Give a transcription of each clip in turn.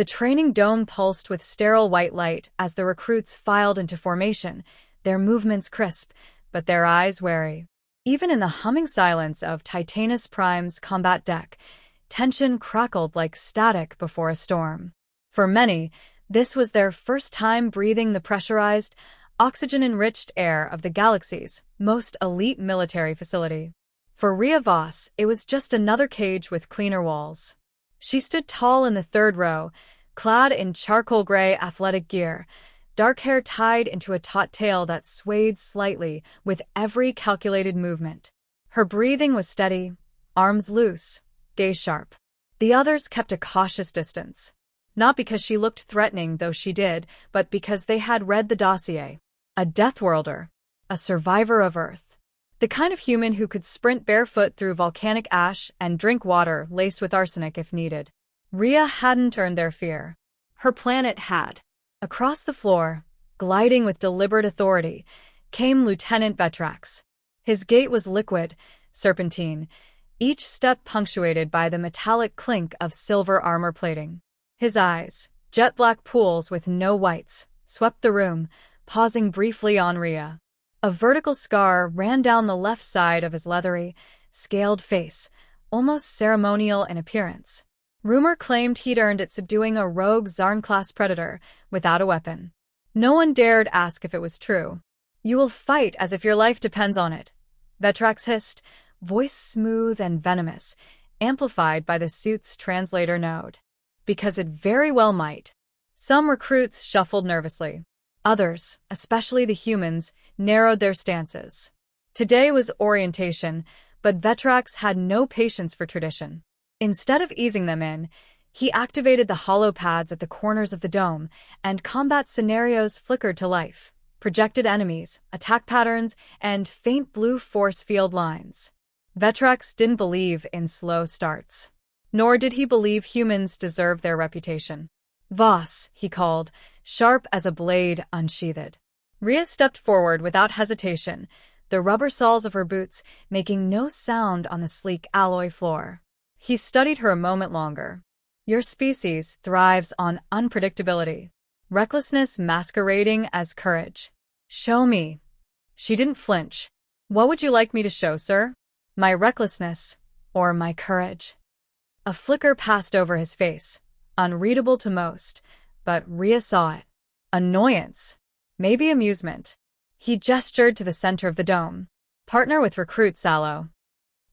The training dome pulsed with sterile white light as the recruits filed into formation, their movements crisp, but their eyes wary. Even in the humming silence of Titanus Prime's combat deck, tension crackled like static before a storm. For many, this was their first time breathing the pressurized, oxygen-enriched air of the galaxy's most elite military facility. For Rhea Voss, it was just another cage with cleaner walls. She stood tall in the third row, clad in charcoal gray athletic gear, dark hair tied into a taut tail that swayed slightly with every calculated movement. Her breathing was steady, arms loose, gaze sharp. The others kept a cautious distance. Not because she looked threatening, though she did, but because they had read the dossier. A Deathworlder, a survivor of Earth. The kind of human who could sprint barefoot through volcanic ash and drink water laced with arsenic if needed. Rhea hadn't earned their fear. Her planet had. Across the floor, gliding with deliberate authority, came Lieutenant Vetrax. His gait was liquid, serpentine, each step punctuated by the metallic clink of silver armor plating. His eyes, jet-black pools with no whites, swept the room, pausing briefly on Rhea. A vertical scar ran down the left side of his leathery, scaled face, almost ceremonial in appearance. Rumor claimed he'd earned it subduing a rogue Zarn-class predator without a weapon. No one dared ask if it was true. "You will fight as if your life depends on it," Vetrax hissed, voice smooth and venomous, amplified by the suit's translator node. Because it very well might. Some recruits shuffled nervously. Others, especially the humans, narrowed their stances. Today was orientation, but Vetrax had no patience for tradition. Instead of easing them in, he activated the hollow pads at the corners of the dome, and combat scenarios flickered to life. Projected enemies, attack patterns, and faint blue force field lines. Vetrax didn't believe in slow starts. Nor did he believe humans deserved their reputation. "Voss," he called, sharp as a blade unsheathed. Rhea stepped forward without hesitation, the rubber soles of her boots making no sound on the sleek alloy floor. He studied her a moment longer. "Your species thrives on unpredictability. Recklessness masquerading as courage. Show me." She didn't flinch. "What would you like me to show, sir? My recklessness or my courage?" A flicker passed over his face, unreadable to most, but Rhea saw it. Annoyance. Maybe amusement. He gestured to the center of the dome. "Partner with Recruit Sallow."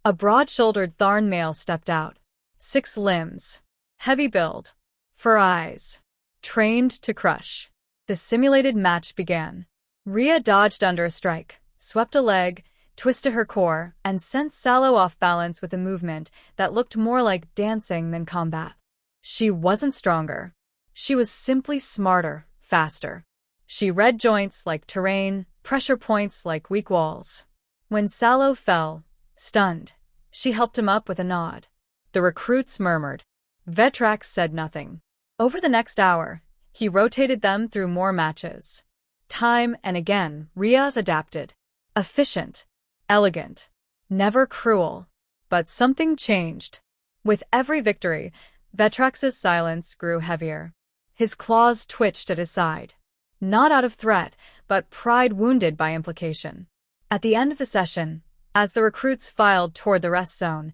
A broad-shouldered Tharn male stepped out. 6 limbs. Heavy build. Fur eyes. Trained to crush. The simulated match began. Rhea dodged under a strike, swept a leg, twisted her core, and sent Sallow off balance with a movement that looked more like dancing than combat. She wasn't stronger. She was simply smarter, faster. She read joints like terrain, pressure points like weak walls. When Sallow fell, stunned, she helped him up with a nod. The recruits murmured. Vetrax said nothing. Over the next hour, he rotated them through more matches. Time and again, Rhea's adapted. Efficient. Elegant. Never cruel. But something changed. With every victory, Vetrax's silence grew heavier. His claws twitched at his side. Not out of threat, but pride wounded by implication. At the end of the session, as the recruits filed toward the rest zone,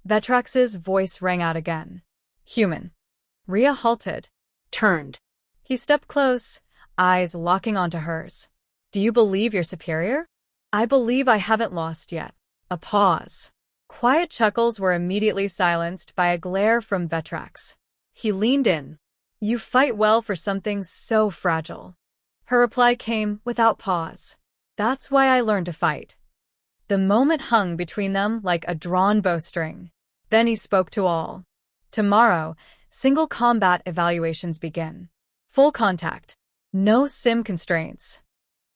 Vetrax's voice rang out again. "Human." Rhea halted. Turned. He stepped close, eyes locking onto hers. "Do you believe you're superior?" "I believe I haven't lost yet." A pause. Quiet chuckles were immediately silenced by a glare from Vetrax. He leaned in. "You fight well for something so fragile." Her reply came without pause. "That's why I learned to fight." The moment hung between them like a drawn bowstring. Then he spoke to all. "Tomorrow, single combat evaluations begin. Full contact. No sim constraints."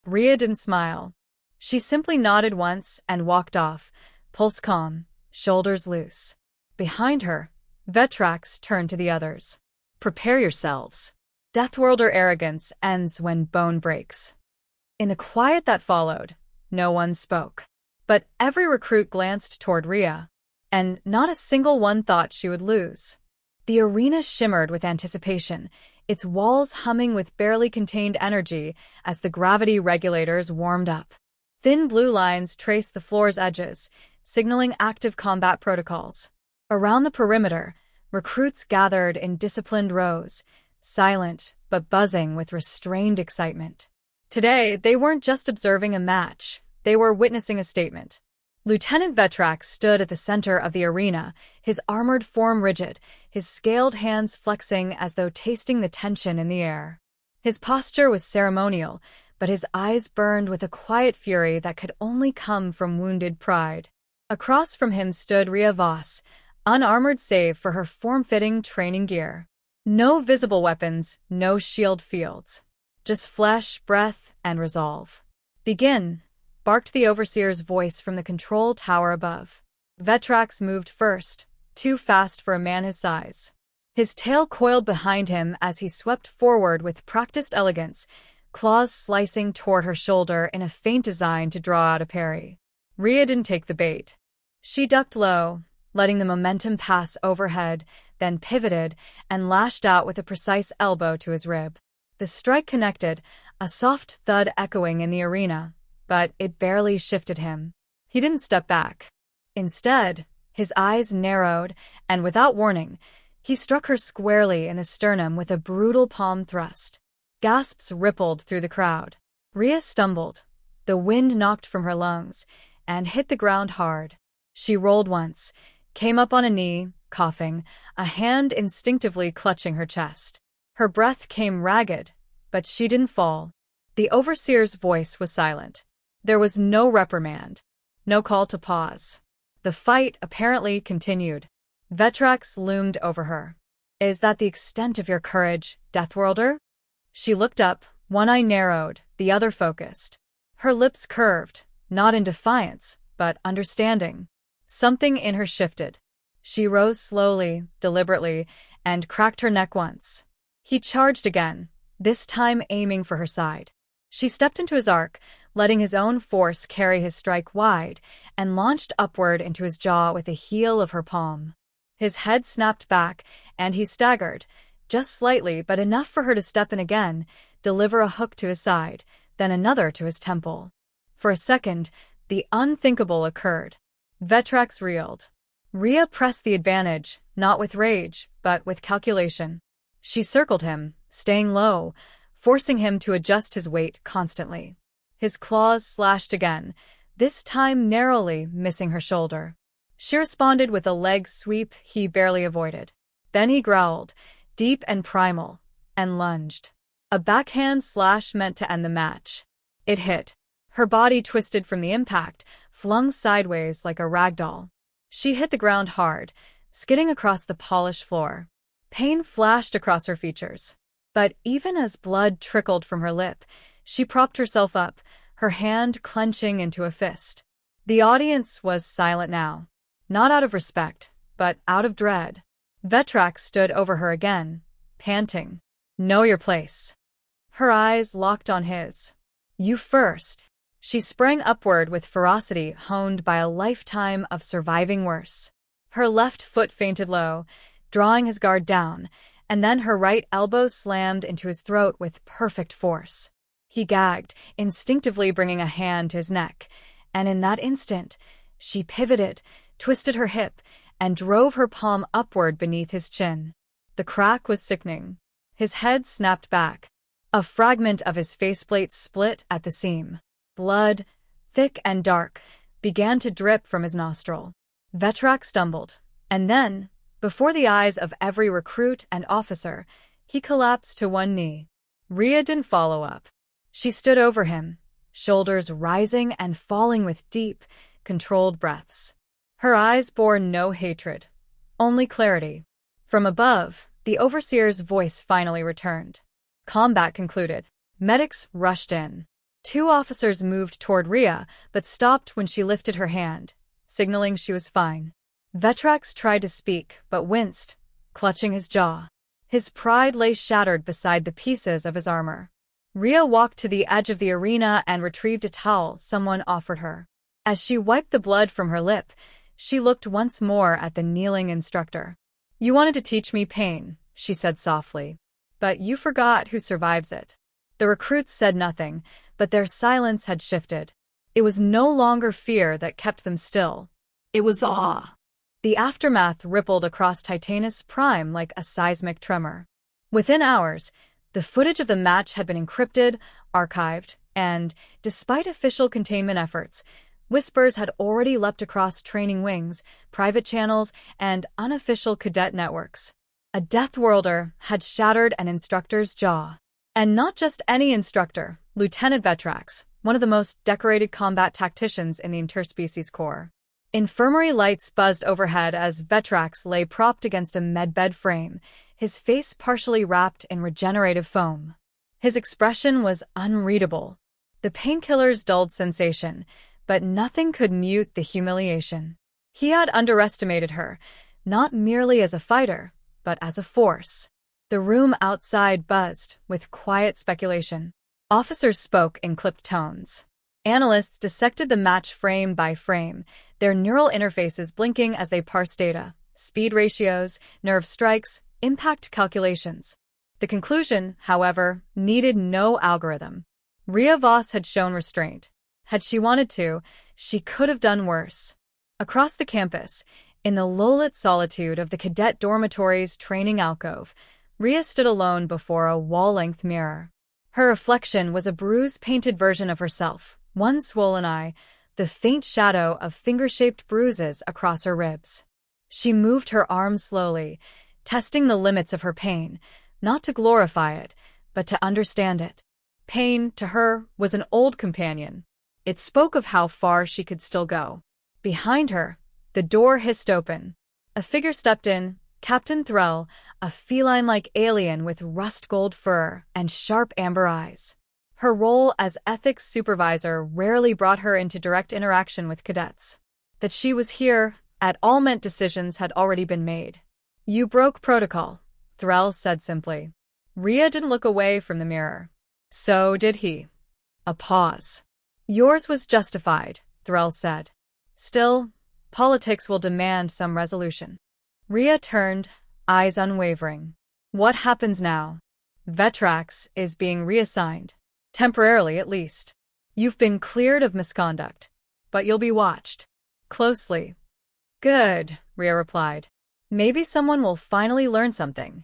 Rhea didn't smile. She simply nodded once and walked off, pulse calm, shoulders loose. Behind her, Vetrax turned to the others. "Prepare yourselves. Deathworlder arrogance ends when bone breaks." In the quiet that followed, no one spoke. But every recruit glanced toward Rhea, and not a single one thought she would lose. The arena shimmered with anticipation, its walls humming with barely contained energy as the gravity regulators warmed up. Thin blue lines traced the floor's edges, signaling active combat protocols. Around the perimeter, recruits gathered in disciplined rows, silent but buzzing with restrained excitement. Today, they weren't just observing a match, they were witnessing a statement. Lieutenant Vetrax stood at the center of the arena, his armored form rigid, his scaled hands flexing as though tasting the tension in the air. His posture was ceremonial, but his eyes burned with a quiet fury that could only come from wounded pride. Across from him stood Rhea Voss, unarmored save for her form-fitting training gear. No visible weapons, no shield fields. Just flesh, breath, and resolve. "Begin," barked the Overseer's voice from the control tower above. Vetrax moved first, too fast for a man his size. His tail coiled behind him as he swept forward with practiced elegance, claws slicing toward her shoulder in a feint design to draw out a parry. Rhea didn't take the bait. She ducked low, letting the momentum pass overhead, then pivoted and lashed out with a precise elbow to his rib. The strike connected, a soft thud echoing in the arena, but it barely shifted him. He didn't step back. Instead, his eyes narrowed, and without warning, he struck her squarely in the sternum with a brutal palm thrust. Gasps rippled through the crowd. Rhea stumbled. The wind knocked from her lungs, and hit the ground hard. She rolled once, came up on a knee, coughing, a hand instinctively clutching her chest. Her breath came ragged, but she didn't fall. The Overseer's voice was silent. There was no reprimand, no call to pause. The fight apparently continued. Vetrax loomed over her. "Is that the extent of your courage, Deathworlder?" She looked up, one eye narrowed, the other focused. Her lips curved, not in defiance, but understanding. Something in her shifted. She rose slowly, deliberately, and cracked her neck once. He charged again, this time aiming for her side. She stepped into his arc, letting his own force carry his strike wide, and launched upward into his jaw with the heel of her palm. His head snapped back, and he staggered, just slightly but enough for her to step in again, deliver a hook to his side, then another to his temple. For a second, the unthinkable occurred. Vetrax reeled. Rhea pressed the advantage, not with rage, but with calculation. She circled him, staying low, forcing him to adjust his weight constantly. His claws slashed again, this time narrowly missing her shoulder. She responded with a leg sweep he barely avoided. Then he growled, deep and primal, and lunged. A backhand slash meant to end the match. It hit. Her body twisted from the impact, flung sideways like a ragdoll. She hit the ground hard, skidding across the polished floor. Pain flashed across her features. But even as blood trickled from her lip, she propped herself up, her hand clenching into a fist. The audience was silent now. Not out of respect, but out of dread. Vetrax stood over her again, panting. "Know your place." Her eyes locked on his. "You first." She sprang upward with ferocity honed by a lifetime of surviving worse. Her left foot feinted low, drawing his guard down, and then her right elbow slammed into his throat with perfect force. He gagged, instinctively bringing a hand to his neck, and in that instant, she pivoted, twisted her hip, and drove her palm upward beneath his chin. The crack was sickening. His head snapped back. A fragment of his faceplate split at the seam. Blood, thick and dark, began to drip from his nostril. Vetrax stumbled, and then, before the eyes of every recruit and officer, he collapsed to one knee. Rhea didn't follow up. She stood over him, shoulders rising and falling with deep, controlled breaths. Her eyes bore no hatred, only clarity. From above, the Overseer's voice finally returned. Combat concluded. Medics rushed in. 2 officers moved toward Rhea, but stopped when she lifted her hand, signaling she was fine. Vetrax tried to speak, but winced, clutching his jaw. His pride lay shattered beside the pieces of his armor. Rhea walked to the edge of the arena and retrieved a towel someone offered her. As she wiped the blood from her lip, she looked once more at the kneeling instructor. You wanted to teach me pain, she said softly. But you forgot who survives it. The recruits said nothing, but their silence had shifted. It was no longer fear that kept them still. It was awe. The aftermath rippled across Titanus Prime like a seismic tremor. Within hours, the footage of the match had been encrypted, archived, and, despite official containment efforts, whispers had already leapt across training wings, private channels, and unofficial cadet networks. A Deathworlder had shattered an instructor's jaw. And not just any instructor, Lieutenant Vetrax, one of the most decorated combat tacticians in the Interspecies Corps. Infirmary lights buzzed overhead as Vetrax lay propped against a medbed frame, his face partially wrapped in regenerative foam. His expression was unreadable. The painkillers dulled sensation, but nothing could mute the humiliation. He had underestimated her, not merely as a fighter, but as a force. The room outside buzzed with quiet speculation. Officers spoke in clipped tones. Analysts dissected the match frame by frame, their neural interfaces blinking as they parsed data, speed ratios, nerve strikes, impact calculations. The conclusion, however, needed no algorithm. Rhea Voss had shown restraint. Had she wanted to, she could have done worse. Across the campus, in the low-lit solitude of the cadet dormitory's training alcove, Rhea stood alone before a wall-length mirror. Her reflection was a bruise-painted version of herself, one swollen eye, the faint shadow of finger-shaped bruises across her ribs. She moved her arm slowly, testing the limits of her pain, not to glorify it, but to understand it. Pain, to her, was an old companion. It spoke of how far she could still go. Behind her, the door hissed open. A figure stepped in, Captain Threll, a feline-like alien with rust-gold fur and sharp amber eyes. Her role as ethics supervisor rarely brought her into direct interaction with cadets. That she was here at all meant decisions had already been made. You broke protocol, Threll said simply. Rhea didn't look away from the mirror. So did he. A pause. Yours was justified, Threll said. Still, politics will demand some resolution. Rhea turned, eyes unwavering. What happens now? Vetrax is being reassigned. Temporarily, at least. You've been cleared of misconduct, but you'll be watched. Closely. Good, Rhea replied. Maybe someone will finally learn something.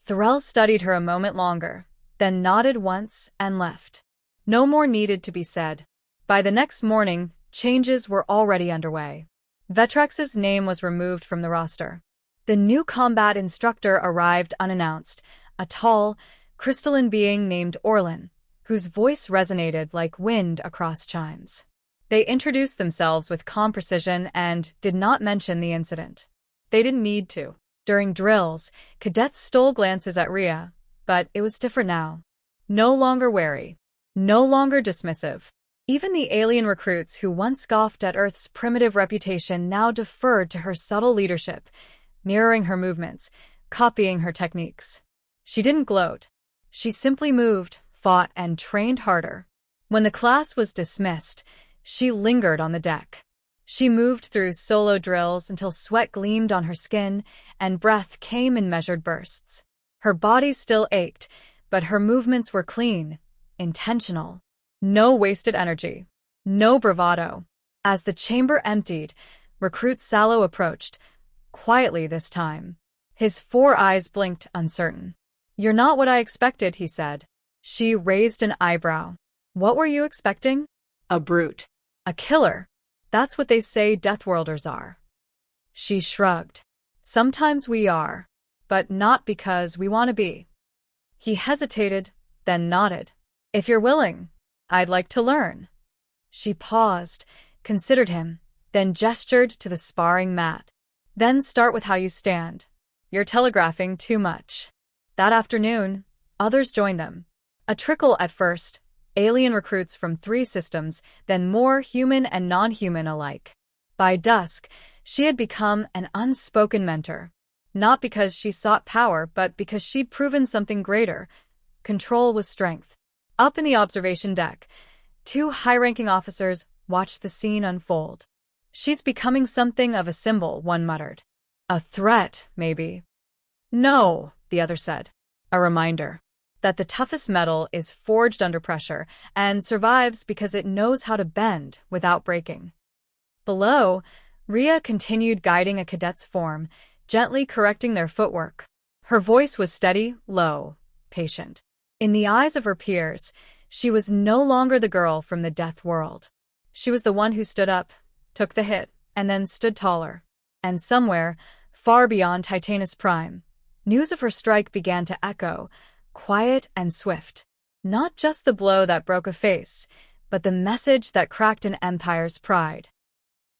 Threll studied her a moment longer, then nodded once and left. No more needed to be said. By the next morning, changes were already underway. Vetrax's name was removed from the roster. The new combat instructor arrived unannounced, a tall, crystalline being named Orlin, whose voice resonated like wind across chimes. They introduced themselves with calm precision and did not mention the incident. They didn't need to. During drills, cadets stole glances at Rhea, but it was different now. No longer wary. No longer dismissive. Even the alien recruits who once scoffed at Earth's primitive reputation now deferred to her subtle leadership, mirroring her movements, copying her techniques. She didn't gloat. She simply moved, fought, and trained harder. When the class was dismissed, she lingered on the deck. She moved through solo drills until sweat gleamed on her skin and breath came in measured bursts. Her body still ached, but her movements were clean, intentional. No wasted energy. No bravado. As the chamber emptied, Recruit Sallow approached, quietly this time. His 4 eyes blinked, uncertain. You're not what I expected, he said. She raised an eyebrow. What were you expecting? A brute. A killer. That's what they say Deathworlders are. She shrugged. Sometimes we are, but not because we want to be. He hesitated, then nodded. If you're willing, I'd like to learn. She paused, considered him, then gestured to the sparring mat. Then start with how you stand. You're telegraphing too much. That afternoon, others joined them. A trickle at first, alien recruits from 3 systems, then more human and non-human alike. By dusk, she had become an unspoken mentor. Not because she sought power, but because she'd proven something greater. Control was strength. Up in the observation deck, 2 high-ranking officers watched the scene unfold. She's becoming something of a symbol, one muttered. A threat, maybe. No, the other said. A reminder that the toughest metal is forged under pressure and survives because it knows how to bend without breaking. Below, Rhea continued guiding a cadet's form, gently correcting their footwork. Her voice was steady, low, patient. In the eyes of her peers, she was no longer the girl from the death world. She was the one who stood up, took the hit, and then stood taller. And somewhere, far beyond Titanus Prime, news of her strike began to echo, quiet and swift. Not just the blow that broke a face, but the message that cracked an empire's pride.